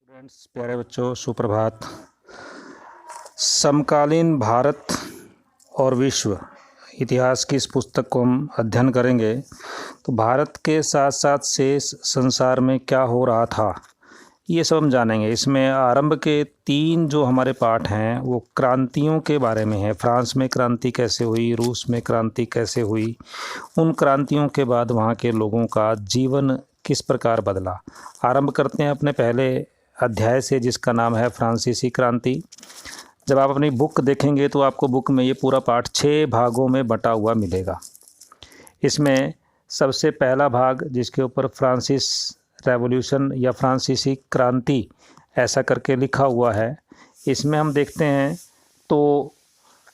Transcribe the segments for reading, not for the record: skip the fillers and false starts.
Students, प्यारे बच्चों, सुप्रभात। समकालीन भारत और विश्व इतिहास की इस पुस्तक को हम अध्ययन करेंगे तो भारत के साथ साथ शेष संसार में क्या हो रहा था ये सब हम जानेंगे। इसमें आरंभ के 3 जो हमारे पाठ हैं वो क्रांतियों के बारे में है। फ्रांस में क्रांति कैसे हुई, रूस में क्रांति कैसे हुई, उन क्रांतियों के बाद वहाँ के लोगों का जीवन किस प्रकार बदला। आरंभ करते हैं अपने पहले अध्याय से, जिसका नाम है फ्रांसीसी क्रांति। जब आप अपनी बुक देखेंगे तो आपको बुक में ये पूरा पाठ 6 भागों में बटा हुआ मिलेगा। इसमें सबसे पहला भाग जिसके ऊपर फ्रांसिस रेवोल्यूशन या फ्रांसीसी क्रांति ऐसा करके लिखा हुआ है, इसमें हम देखते हैं तो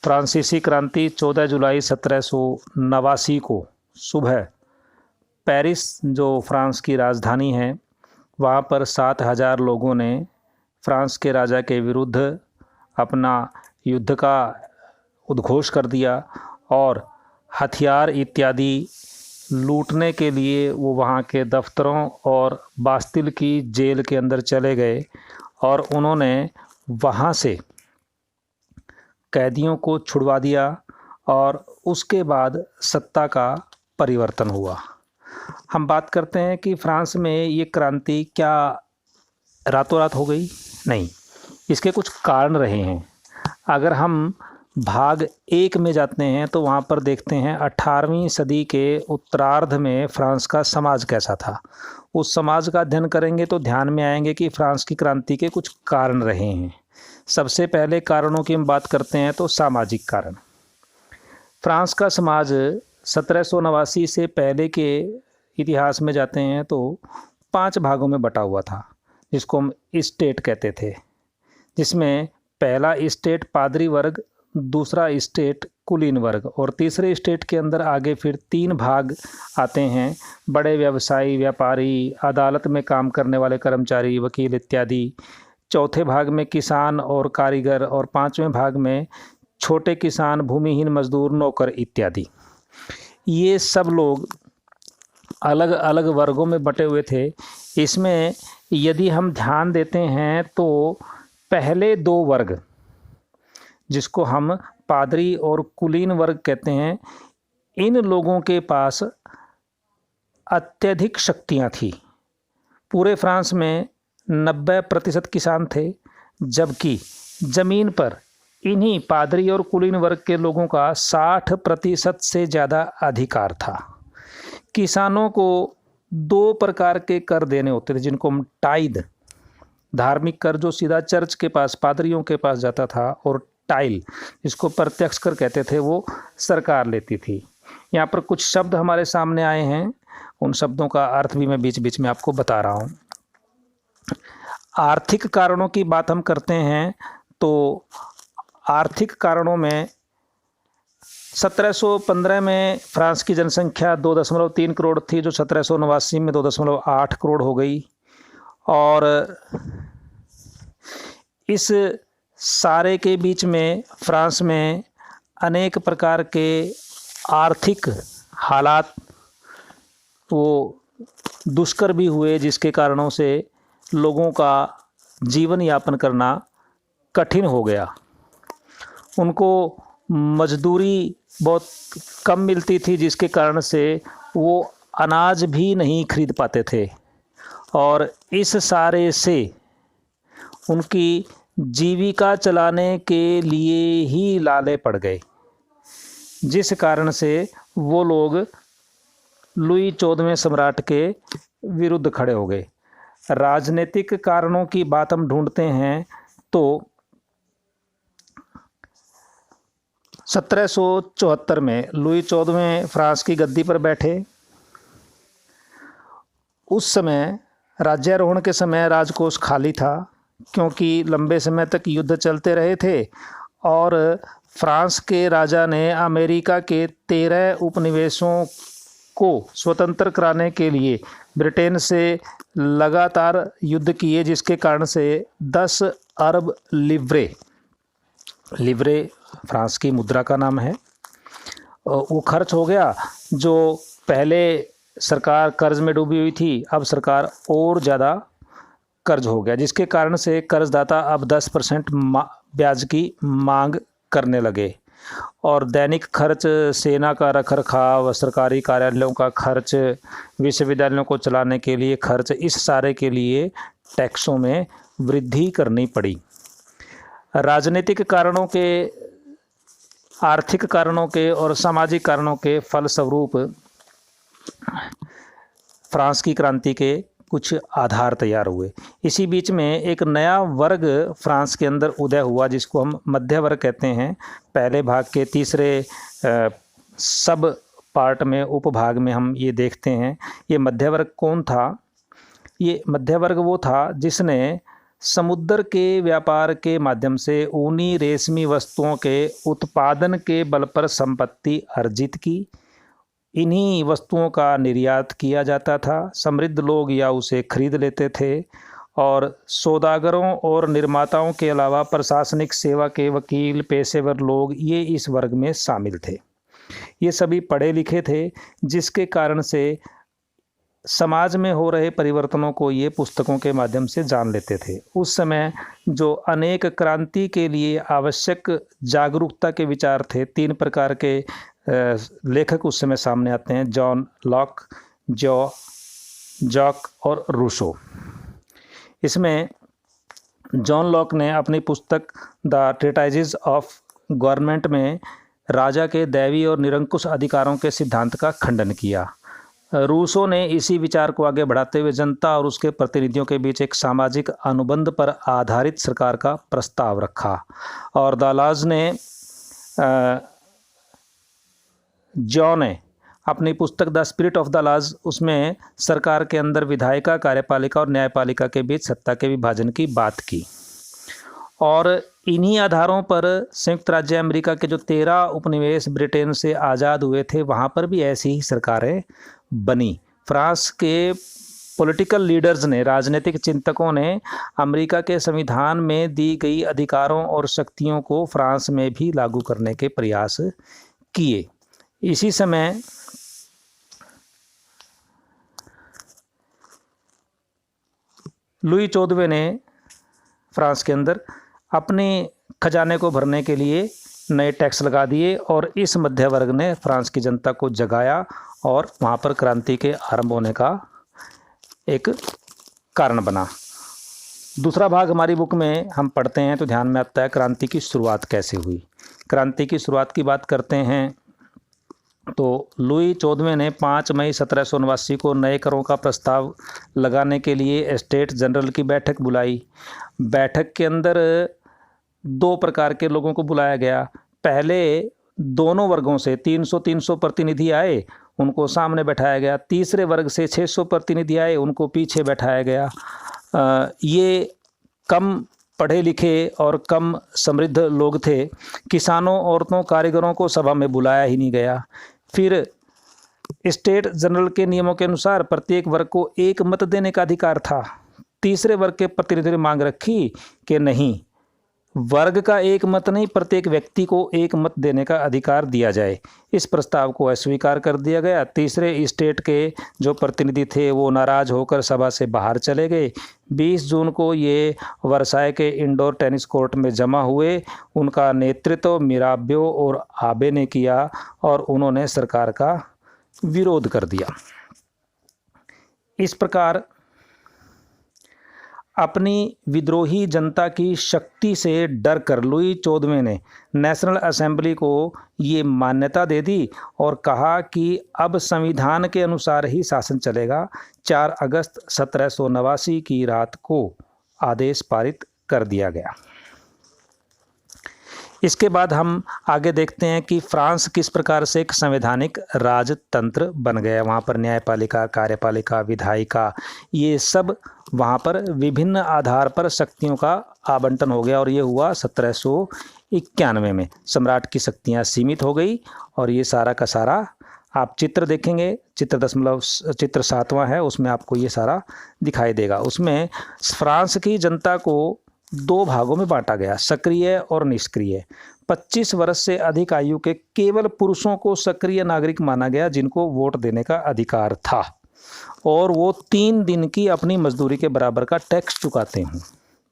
फ्रांसीसी क्रांति 14 जुलाई 1789 को सुबह पेरिस, जो फ्रांस की राजधानी है, वहाँ पर 7,000 लोगों ने फ्रांस के राजा के विरुद्ध अपना युद्ध का उद्घोष कर दिया और हथियार इत्यादि लूटने के लिए वो वहाँ के दफ्तरों और बास्तिल की जेल के अंदर चले गए और उन्होंने वहाँ से कैदियों को छुड़वा दिया और उसके बाद सत्ता का परिवर्तन हुआ। हम बात करते हैं कि फ्रांस में ये क्रांति क्या रातों रात हो गई? नहीं, इसके कुछ कारण रहे हैं। अगर हम भाग 1 में जाते हैं तो वहाँ पर देखते हैं 18वीं सदी के उत्तरार्ध में फ्रांस का समाज कैसा था। उस समाज का अध्ययन करेंगे तो ध्यान में आएंगे कि फ्रांस की क्रांति के कुछ कारण रहे हैं। सबसे पहले कारणों की हम बात करते हैं तो सामाजिक कारण। फ्रांस का समाज 1789 से पहले के इतिहास में जाते हैं तो 5 भागों में बटा हुआ था, जिसको हम स्टेट कहते थे, जिसमें पहला स्टेट पादरी वर्ग, दूसरा स्टेट कुलीन वर्ग और तीसरे स्टेट के अंदर आगे फिर 3 भाग आते हैं: बड़े व्यवसायी, व्यापारी, अदालत में काम करने वाले कर्मचारी, वकील इत्यादि। चौथे भाग में किसान और कारीगर और 5वें भाग में छोटे किसान, भूमिहीन मजदूर, नौकर इत्यादि। ये सब लोग अलग अलग वर्गों में बटे हुए थे। इसमें यदि हम ध्यान देते हैं तो पहले 2 वर्ग, जिसको हम पादरी और कुलीन वर्ग कहते हैं, इन लोगों के पास अत्यधिक शक्तियां थी। पूरे फ्रांस में 90% किसान थे, जबकि ज़मीन पर इन्हीं पादरी और कुलीन वर्ग के लोगों का 60% से ज़्यादा अधिकार था। किसानों को 2 प्रकार के कर देने होते थे, जिनको हम टाइद, धार्मिक कर जो सीधा चर्च के पास, पादरियों के पास जाता था, और टाइल, जिसको प्रत्यक्ष कर कहते थे, वो सरकार लेती थी। यहाँ पर कुछ शब्द हमारे सामने आए हैं, उन शब्दों का अर्थ भी मैं बीच बीच में आपको बता रहा हूँ। आर्थिक कारणों की बात हम करते हैं तो आर्थिक कारणों में 1715 में फ्रांस की जनसंख्या 2.3 करोड़ थी, जो 1789 में 2.8 करोड़ हो गई। और इस सारे के बीच में फ्रांस में अनेक प्रकार के आर्थिक हालात वो दुष्कर भी हुए, जिसके कारणों से लोगों का जीवन यापन करना कठिन हो गया। उनको मजदूरी बहुत कम मिलती थी, जिसके कारण से वो अनाज भी नहीं खरीद पाते थे और इस सारे से उनकी जीविका चलाने के लिए ही लाले पड़ गए, जिस कारण से वो लोग लुई 14वें सम्राट के विरुद्ध खड़े हो गए। राजनीतिक कारणों की बात हम ढूंढते हैं तो 1774 में लुई 14वें फ्रांस की गद्दी पर बैठे। उस समय राज्यारोहण के समय राजकोष खाली था, क्योंकि लंबे समय तक युद्ध चलते रहे थे और फ्रांस के राजा ने अमेरिका के 13 उपनिवेशों को स्वतंत्र कराने के लिए ब्रिटेन से लगातार युद्ध किए, जिसके कारण से 10 अरब लिवरे फ्रांस की मुद्रा का नाम है, वो खर्च हो गया। जो पहले सरकार कर्ज में डूबी हुई थी, अब सरकार और ज़्यादा कर्ज हो गया, जिसके कारण से कर्जदाता अब 10% ब्याज की मांग करने लगे और दैनिक खर्च, सेना का रखरखाव, सरकारी कार्यालयों का खर्च, विश्वविद्यालयों को चलाने के लिए खर्च, इस सारे के लिए टैक्सों में वृद्धि करनी पड़ी। राजनीतिक कारणों के, आर्थिक कारणों के और सामाजिक कारणों के फलस्वरूप फ्रांस की क्रांति के कुछ आधार तैयार हुए। इसी बीच में एक नया वर्ग फ्रांस के अंदर उदय हुआ जिसको हम मध्य वर्ग कहते हैं। पहले भाग के तीसरे सब पार्ट में, उपभाग में हम ये देखते हैं। ये मध्य वर्ग कौन था? ये मध्य वर्ग वो था जिसने समुद्र के व्यापार के माध्यम से ऊनी रेशमी वस्तुओं के उत्पादन के बल पर संपत्ति अर्जित की। इन्हीं वस्तुओं का निर्यात किया जाता था। समृद्ध लोग या उसे खरीद लेते थे और सौदागरों और निर्माताओं के अलावा प्रशासनिक सेवा के वकील, पेशेवर लोग, ये इस वर्ग में शामिल थे। ये सभी पढ़े लिखे थे, जिसके कारण से समाज में हो रहे परिवर्तनों को ये पुस्तकों के माध्यम से जान लेते थे। उस समय जो अनेक क्रांति के लिए आवश्यक जागरूकता के विचार थे, 3 प्रकार के लेखक उस समय सामने आते हैं: जॉन लॉक, जॉक और रूसो। इसमें जॉन लॉक ने अपनी पुस्तक द ट्रीटाइजेस ऑफ गवर्नमेंट में राजा के दैवी और निरंकुश अधिकारों के सिद्धांत का खंडन किया। रूसो ने इसी विचार को आगे बढ़ाते हुए जनता और उसके प्रतिनिधियों के बीच एक सामाजिक अनुबंध पर आधारित सरकार का प्रस्ताव रखा। और दालाज ने, जॉन ने अपनी पुस्तक the spirit of the laws, उसमें सरकार के अंदर विधायिका, कार्यपालिका और न्यायपालिका के बीच सत्ता के विभाजन की बात की। और इन्हीं आधारों पर संयुक्त राज्य अमेरिका के जो 13 उपनिवेश ब्रिटेन से आज़ाद हुए थे, वहाँ पर भी ऐसी ही सरकारें बनी। फ्रांस के पॉलिटिकल लीडर्स ने, राजनीतिक चिंतकों ने अमेरिका के संविधान में दी गई अधिकारों और शक्तियों को फ्रांस में भी लागू करने के प्रयास किए। इसी समय लुई 14वें ने फ्रांस के अंदर अपने खजाने को भरने के लिए नए टैक्स लगा दिए और इस मध्य वर्ग ने फ्रांस की जनता को जगाया और वहाँ पर क्रांति के आरंभ होने का एक कारण बना। दूसरा भाग हमारी बुक में हम पढ़ते हैं तो ध्यान में आता है क्रांति की शुरुआत कैसे हुई। क्रांति की शुरुआत की बात करते हैं तो लुई 14वें ने 5 मई 1789 को नए करों का प्रस्ताव लगाने के लिए स्टेट जनरल की बैठक बुलाई। बैठक के अंदर 2 प्रकार के लोगों को बुलाया गया। पहले दोनों वर्गों से 300 प्रतिनिधि आए, उनको सामने बैठाया गया। तीसरे वर्ग से 600 प्रतिनिधि आए, उनको पीछे बैठाया गया। ये कम पढ़े लिखे और कम समृद्ध लोग थे। किसानों, औरतों, कारीगरों को सभा में बुलाया ही नहीं गया। फिर स्टेट जनरल के नियमों के अनुसार प्रत्येक वर्ग को एक मत देने का अधिकार था। तीसरे वर्ग के प्रतिनिधि ने मांग रखी कि नहीं, वर्ग का एक मत नहीं, प्रत्येक व्यक्ति को एक मत देने का अधिकार दिया जाए। इस प्रस्ताव को अस्वीकार कर दिया गया। तीसरे स्टेट के जो प्रतिनिधि थे वो नाराज होकर सभा से बाहर चले गए। 20 जून को ये वर्साय के इंडोर टेनिस कोर्ट में जमा हुए। उनका नेतृत्व मिराबियो और आबे ने किया और उन्होंने सरकार का विरोध कर दिया। इस प्रकार अपनी विद्रोही जनता की शक्ति से डर कर लुई 14वें ने नेशनल असेंबली को ये मान्यता दे दी और कहा कि अब संविधान के अनुसार ही शासन चलेगा। 4 अगस्त 1789 की रात को आदेश पारित कर दिया गया। इसके बाद हम आगे देखते हैं कि फ्रांस किस प्रकार से एक संवैधानिक राजतंत्र बन गया। वहाँ पर न्यायपालिका, कार्यपालिका, विधायिका, ये सब वहाँ पर विभिन्न आधार पर शक्तियों का आवंटन हो गया और ये हुआ 1791 में। सम्राट की शक्तियाँ सीमित हो गई और ये सारा का सारा आप चित्र देखेंगे, चित्र 7वां है, उसमें आपको ये सारा दिखाई देगा। उसमें फ्रांस की जनता को 2 भागों में बांटा गया, सक्रिय और निष्क्रिय। 25 वर्ष से अधिक आयु के केवल पुरुषों को सक्रिय नागरिक माना गया जिनको वोट देने का अधिकार था। और वो 3 दिन की अपनी मजदूरी के बराबर का टैक्स चुकाते हों।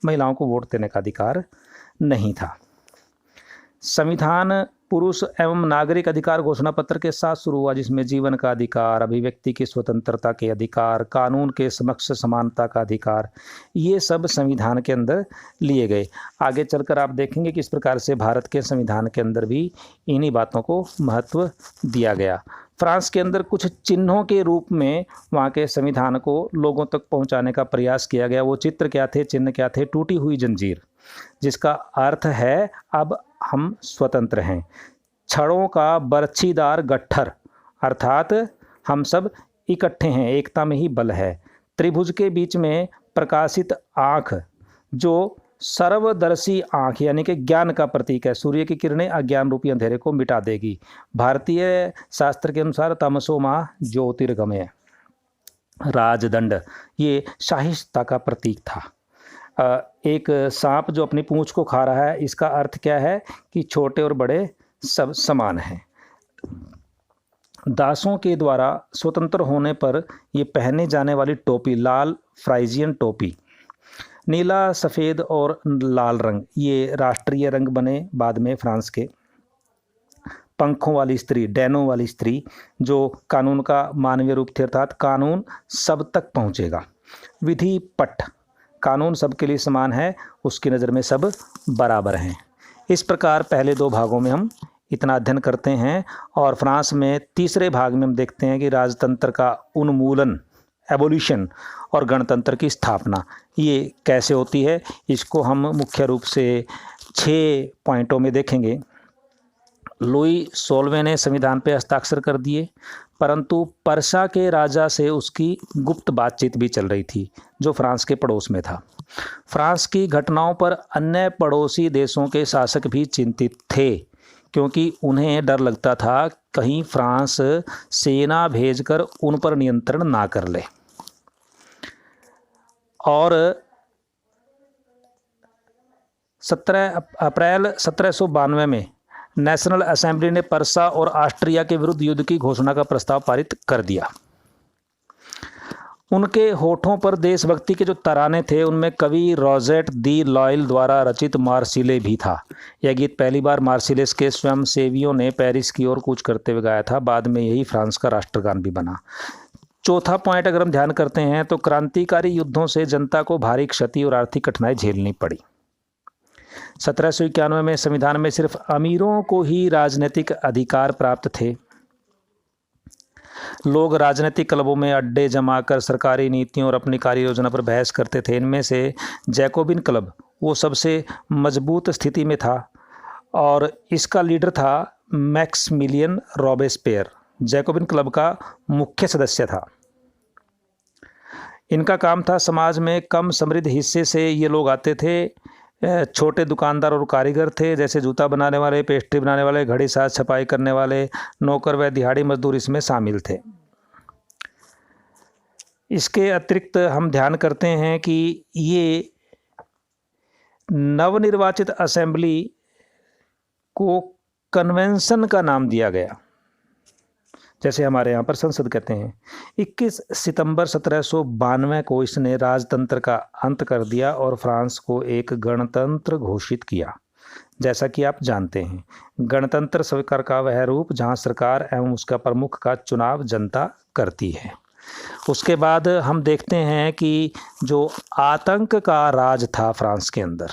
महिलाओं को वोट देने का अधिकार नहीं था। संविधान पुरुष एवं नागरिक अधिकार घोषणा पत्र के साथ शुरू हुआ, जिसमें जीवन का अधिकार, अभिव्यक्ति की स्वतंत्रता के अधिकार, कानून के समक्ष समानता का अधिकार, ये सब संविधान के अंदर लिए गए। आगे चलकर आप देखेंगे कि इस प्रकार से भारत के संविधान के अंदर भी इन्हीं बातों को महत्व दिया गया। फ्रांस के अंदर कुछ चिन्हों के रूप में वहाँ के संविधान को लोगों तक पहुँचाने का प्रयास किया गया। वो चित्र क्या थे, चिन्ह क्या थे? टूटी हुई जंजीर, जिसका अर्थ है अब हम स्वतंत्र हैं। छड़ों का बरछीदार गट्ठर, अर्थात हम सब इकट्ठे हैं, एकता में ही बल है। त्रिभुज के बीच में प्रकाशित आँख, जो सर्वदर्शी आँख यानी कि ज्ञान का प्रतीक है। सूर्य की किरणें अज्ञान रूपी अंधेरे को मिटा देगी। भारतीय शास्त्र के अनुसार तमसो माँ ज्योतिर्गमय। राजदंड, ये शाहिस्ता का प्रतीक था। एक सांप जो अपनी पूंछ को खा रहा है, इसका अर्थ क्या है कि छोटे और बड़े सब समान हैं। दासों के द्वारा स्वतंत्र होने पर ये पहने जाने वाली टोपी, लाल फ्राइजियन टोपी, नीला, सफ़ेद और लाल रंग, ये राष्ट्रीय रंग बने बाद में फ्रांस के। पंखों वाली स्त्री, डैनों वाली स्त्री, जो कानून का मानवीय रूप थे, अर्थात कानून सब तक पहुँचेगा। विधि पट, कानून सबके लिए समान है, उसकी नज़र में सब बराबर हैं। इस प्रकार पहले 2 भागों में हम इतना अध्ययन करते हैं, और फ्रांस में तीसरे भाग में हम देखते हैं कि राजतंत्र का उन्मूलन, एबोलिशन, और गणतंत्र की स्थापना ये कैसे होती है। इसको हम मुख्य रूप से 6 पॉइंटों में देखेंगे। लुई 16वें ने संविधान पर हस्ताक्षर कर दिए, परंतु पर्सा के राजा से उसकी गुप्त बातचीत भी चल रही थी, जो फ्रांस के पड़ोस में था। फ्रांस की घटनाओं पर अन्य पड़ोसी देशों के शासक भी चिंतित थे, क्योंकि उन्हें डर लगता था कहीं फ्रांस सेना भेजकर उन पर नियंत्रण ना कर ले। और 17 अप्रैल 1792 में नेशनल असेंबली ने पर्सा और ऑस्ट्रिया के विरुद्ध युद्ध की घोषणा का प्रस्ताव पारित कर दिया। उनके होठों पर देशभक्ति के जो तराने थे, उनमें कवि रोजेट दी लॉयल द्वारा रचित मार्सिले भी था। यह गीत पहली बार मार्सिलेस के स्वयंसेवियों ने पेरिस की ओर कूच करते हुए गाया था। बाद में यही फ्रांस का राष्ट्रगान भी बना। चौथा पॉइंट अगर हम ध्यान करते हैं तो क्रांतिकारी युद्धों से जनता को भारी क्षति और आर्थिक कठिनाई झेलनी पड़ी। 1791 में संविधान में सिर्फ अमीरों को ही राजनीतिक अधिकार प्राप्त थे। लोग राजनीतिक क्लबों में अड्डे जमाकर सरकारी नीतियों और अपनी कार्य योजना पर बहस करते थे। इनमें से जैकोबिन क्लब वो सबसे मजबूत स्थिति में था, और इसका लीडर था मैक्समिलियन रॉबेस्पियर, जैकोबिन क्लब का मुख्य सदस्य था। इनका काम था, समाज में कम समृद्ध हिस्से से ये लोग आते थे। छोटे दुकानदार और कारीगर थे, जैसे जूता बनाने वाले, पेस्ट्री बनाने वाले, घड़ी साज छपाई करने वाले, नौकर व दिहाड़ी मजदूर इसमें शामिल थे। इसके अतिरिक्त हम ध्यान करते हैं कि ये नवनिर्वाचित असेंबली को कन्वेंशन का नाम दिया गया, जैसे हमारे यहाँ पर संसद कहते हैं। 21 सितंबर 1792 को इसने राजतंत्र का अंत कर दिया और फ्रांस को एक गणतंत्र घोषित किया। जैसा कि आप जानते हैं, गणतंत्र सरकार का वह रूप जहाँ सरकार एवं उसका प्रमुख का चुनाव जनता करती है। उसके बाद हम देखते हैं कि जो आतंक का राज था फ्रांस के अंदर,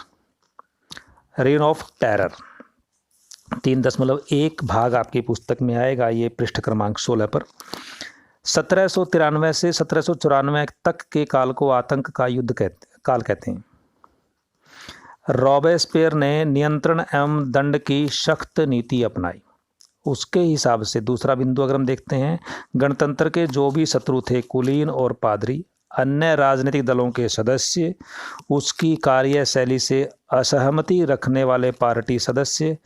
रेन ऑफ टेरर, 3.1 भाग आपकी पुस्तक में आएगा, ये पृष्ठ क्रमांक 16 पर। 1793 से 1794 तक के काल को आतंक का युद्ध काल कहते हैं। रॉबेस्पियर ने नियंत्रण एवं दंड की सख्त नीति अपनाई। उसके हिसाब से दूसरा बिंदु अगर हम देखते हैं, गणतंत्र के जो भी शत्रु थे, कुलीन और पादरी, अन्य राजनीतिक दलों के सदस्य, उसकी कार्यशैली से असहमति रखने वाले पार्टी सदस्य,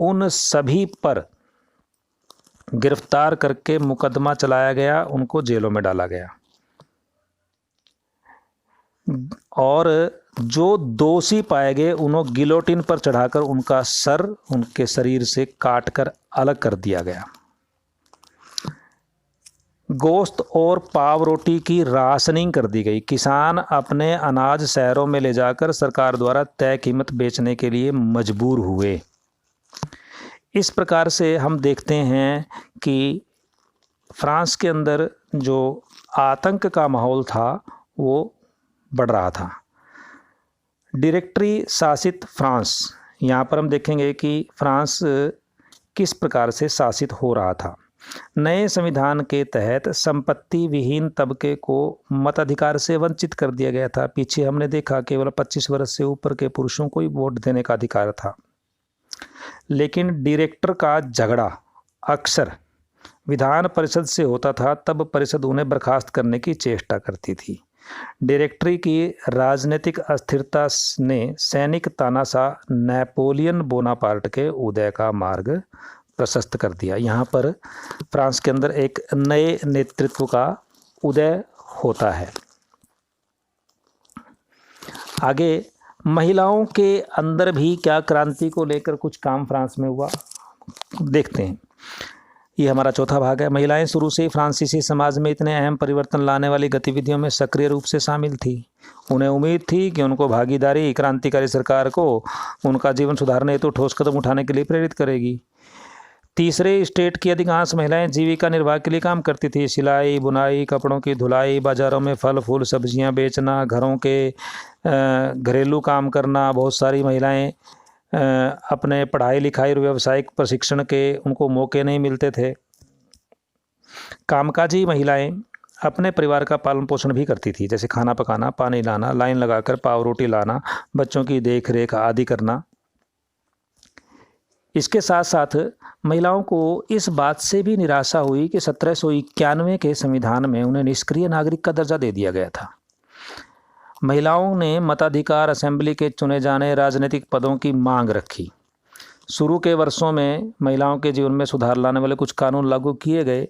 उन सभी पर गिरफ्तार करके मुकदमा चलाया गया, उनको जेलों में डाला गया, और जो दोषी पाए गए उन्हें गिलोटिन पर चढ़ाकर उनका सर उनके शरीर से काटकर अलग कर दिया गया। गोश्त और पाव रोटी की राशनिंग कर दी गई। किसान अपने अनाज शहरों में ले जाकर सरकार द्वारा तय कीमत बेचने के लिए मजबूर हुए। इस प्रकार से हम देखते हैं कि फ्रांस के अंदर जो आतंक का माहौल था वो बढ़ रहा था। डायरेक्टरी शासित फ्रांस, यहाँ पर हम देखेंगे कि फ्रांस किस प्रकार से शासित हो रहा था। नए संविधान के तहत संपत्ति विहीन तबके को मताधिकार से वंचित कर दिया गया था। पीछे हमने देखा केवल 25 वर्ष से ऊपर के पुरुषों को ही वोट देने का अधिकार था। लेकिन डायरेक्टर का झगड़ा अक्सर विधान परिषद से होता था, तब परिषद उन्हें बर्खास्त करने की चेष्टा करती थी। डायरेक्टरी की राजनीतिक अस्थिरता ने सैनिक तानाशाह नेपोलियन बोनापार्ट के उदय का मार्ग प्रशस्त कर दिया। यहाँ पर फ्रांस के अंदर एक नए नेतृत्व का उदय होता है। आगे महिलाओं के अंदर भी क्या क्रांति को लेकर कुछ काम फ्रांस में हुआ, देखते हैं। ये हमारा चौथा भाग है। महिलाएं शुरू से ही फ्रांसीसी समाज में इतने अहम परिवर्तन लाने वाली गतिविधियों में सक्रिय रूप से शामिल थी। उन्हें उम्मीद थी कि उनको भागीदारी क्रांतिकारी सरकार को उनका जीवन सुधारने हेतु ठोस कदम उठाने के लिए प्रेरित करेगी। तीसरे स्टेट की अधिकांश महिलाएं जीविका निर्वाह के लिए काम करती थी। सिलाई, बुनाई, कपड़ों की धुलाई, बाज़ारों में फल फूल सब्जियां बेचना, घरों के घरेलू काम करना। बहुत सारी महिलाएं अपने पढ़ाई लिखाई और व्यावसायिक प्रशिक्षण के उनको मौके नहीं मिलते थे। कामकाजी महिलाएं अपने परिवार का पालन पोषण भी करती थी, जैसे खाना पकाना, पानी लाना, लाइन लगाकर पाव रोटी लाना, बच्चों की देख रेख आदि करना। इसके साथ साथ महिलाओं को इस बात से भी निराशा हुई कि 1791 के संविधान में उन्हें निष्क्रिय नागरिक का दर्जा दे दिया गया था। महिलाओं ने मताधिकार, असेंबली के चुने जाने, राजनीतिक पदों की मांग रखी। शुरू के वर्षों में महिलाओं के जीवन में सुधार लाने वाले कुछ कानून लागू किए गए।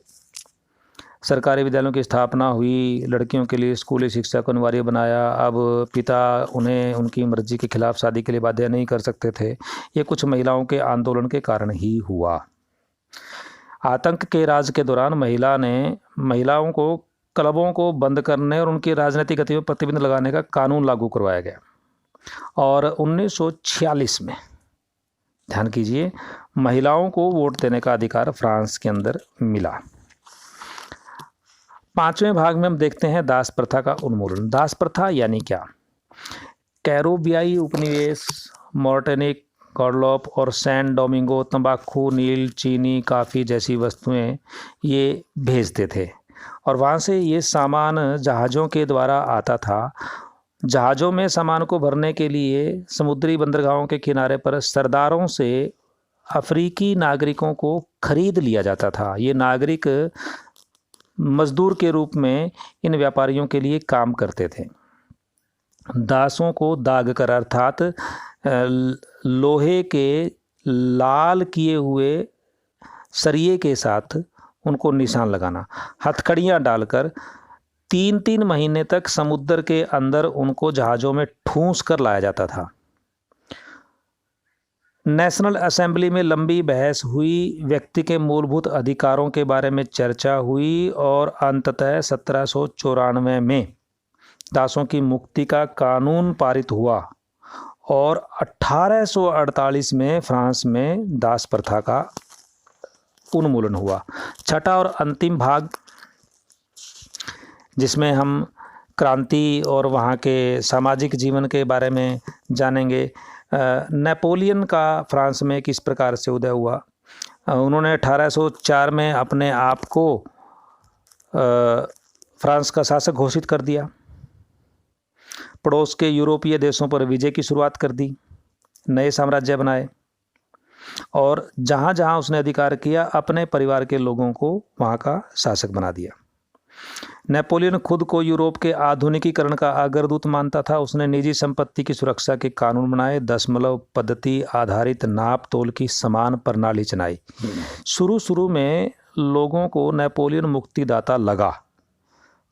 सरकारी विद्यालयों की स्थापना हुई, लड़कियों के लिए स्कूली शिक्षा को अनिवार्य बनाया। अब पिता उन्हें उनकी मर्जी के खिलाफ शादी के लिए बाध्य नहीं कर सकते थे। ये कुछ महिलाओं के आंदोलन के कारण ही हुआ। आतंक के राज के दौरान महिलाओं को क्लबों को बंद करने और उनकी राजनीतिक गतिविधियों पर प्रतिबंध लगाने का कानून लागू करवाया गया। और 1946 में, ध्यान कीजिए, महिलाओं को वोट देने का अधिकार फ्रांस के अंदर मिला। पांचवें भाग में हम देखते हैं दास प्रथा का उन्मूलन। दास प्रथा यानी क्या? कैरोबियाई उपनिवेश मार्टिनिक, गॉडलोप और सैन डोमिंगो तंबाकू, नील, चीनी, काफ़ी जैसी वस्तुएं ये भेजते थे और वहाँ से ये सामान जहाज़ों के द्वारा आता था। जहाज़ों में सामान को भरने के लिए समुद्री बंदरगाहों के किनारे पर सरदारों से अफ्रीकी नागरिकों को खरीद लिया जाता था। ये नागरिक मजदूर के रूप में इन व्यापारियों के लिए काम करते थे। दासों को दाग कर, अर्थात लोहे के लाल किए हुए सरिये के साथ उनको निशान लगाना, हथकड़ियाँ डालकर 3-3 महीने तक समुद्र के अंदर उनको जहाज़ों में ठूंस कर लाया जाता था। नेशनल असेंबली में लंबी बहस हुई, व्यक्ति के मूलभूत अधिकारों के बारे में चर्चा हुई और अंततः 1794 में दासों की मुक्ति का कानून पारित हुआ और 1848 में फ्रांस में दास प्रथा का उन्मूलन हुआ। छठा और अंतिम भाग, जिसमें हम क्रांति और वहाँ के सामाजिक जीवन के बारे में जानेंगे। नेपोलियन का फ्रांस में किस प्रकार से उदय हुआ। उन्होंने 1804 में अपने आप को फ्रांस का शासक घोषित कर दिया। पड़ोस के यूरोपीय देशों पर विजय की शुरुआत कर दी, नए साम्राज्य बनाए और जहाँ जहाँ उसने अधिकार किया अपने परिवार के लोगों को वहाँ का शासक बना दिया। नेपोलियन खुद को यूरोप के आधुनिकीकरण का अग्रदूत मानता था। उसने निजी संपत्ति की सुरक्षा के कानून बनाए, दशमलव पद्धति आधारित नाप तोल की समान प्रणाली चलाई। शुरू में लोगों को नेपोलियन मुक्तिदाता लगा,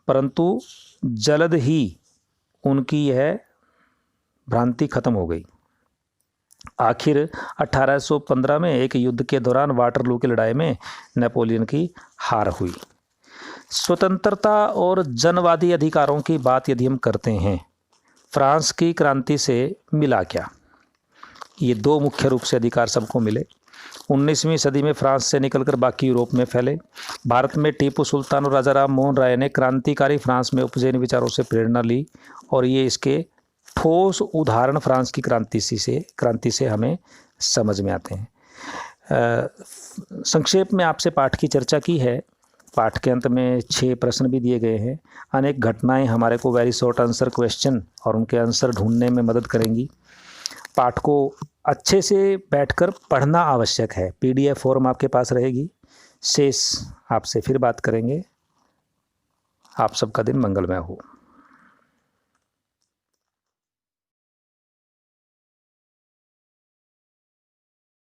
परंतु जल्द ही उनकी यह भ्रांति खत्म हो गई। आखिर 1815 में एक युद्ध के दौरान वाटरलू की लड़ाई में नेपोलियन की हार हुई। स्वतंत्रता और जनवादी अधिकारों की बात यदि हम करते हैं, फ्रांस की क्रांति से मिला क्या? ये दो मुख्य रूप से अधिकार सबको मिले। 19वीं सदी में फ्रांस से निकलकर बाकी यूरोप में फैले। भारत में टीपू सुल्तान और राजा राम मोहन राय ने क्रांतिकारी फ्रांस में उपजे इन विचारों से प्रेरणा ली और ये इसके ठोस उदाहरण फ्रांस की क्रांति से हमें समझ में आते हैं। संक्षेप में आपसे पाठ की चर्चा की है। पाठ के अंत में 6 प्रश्न भी दिए गए हैं। अनेक घटनाएं हमारे को वेरी शॉर्ट आंसर क्वेश्चन और उनके आंसर ढूंढने में मदद करेंगी। पाठ को अच्छे से बैठकर पढ़ना आवश्यक है। PDF फॉर्म आपके पास रहेगी। शेष आपसे फिर बात करेंगे। आप सबका दिन मंगलमय हो।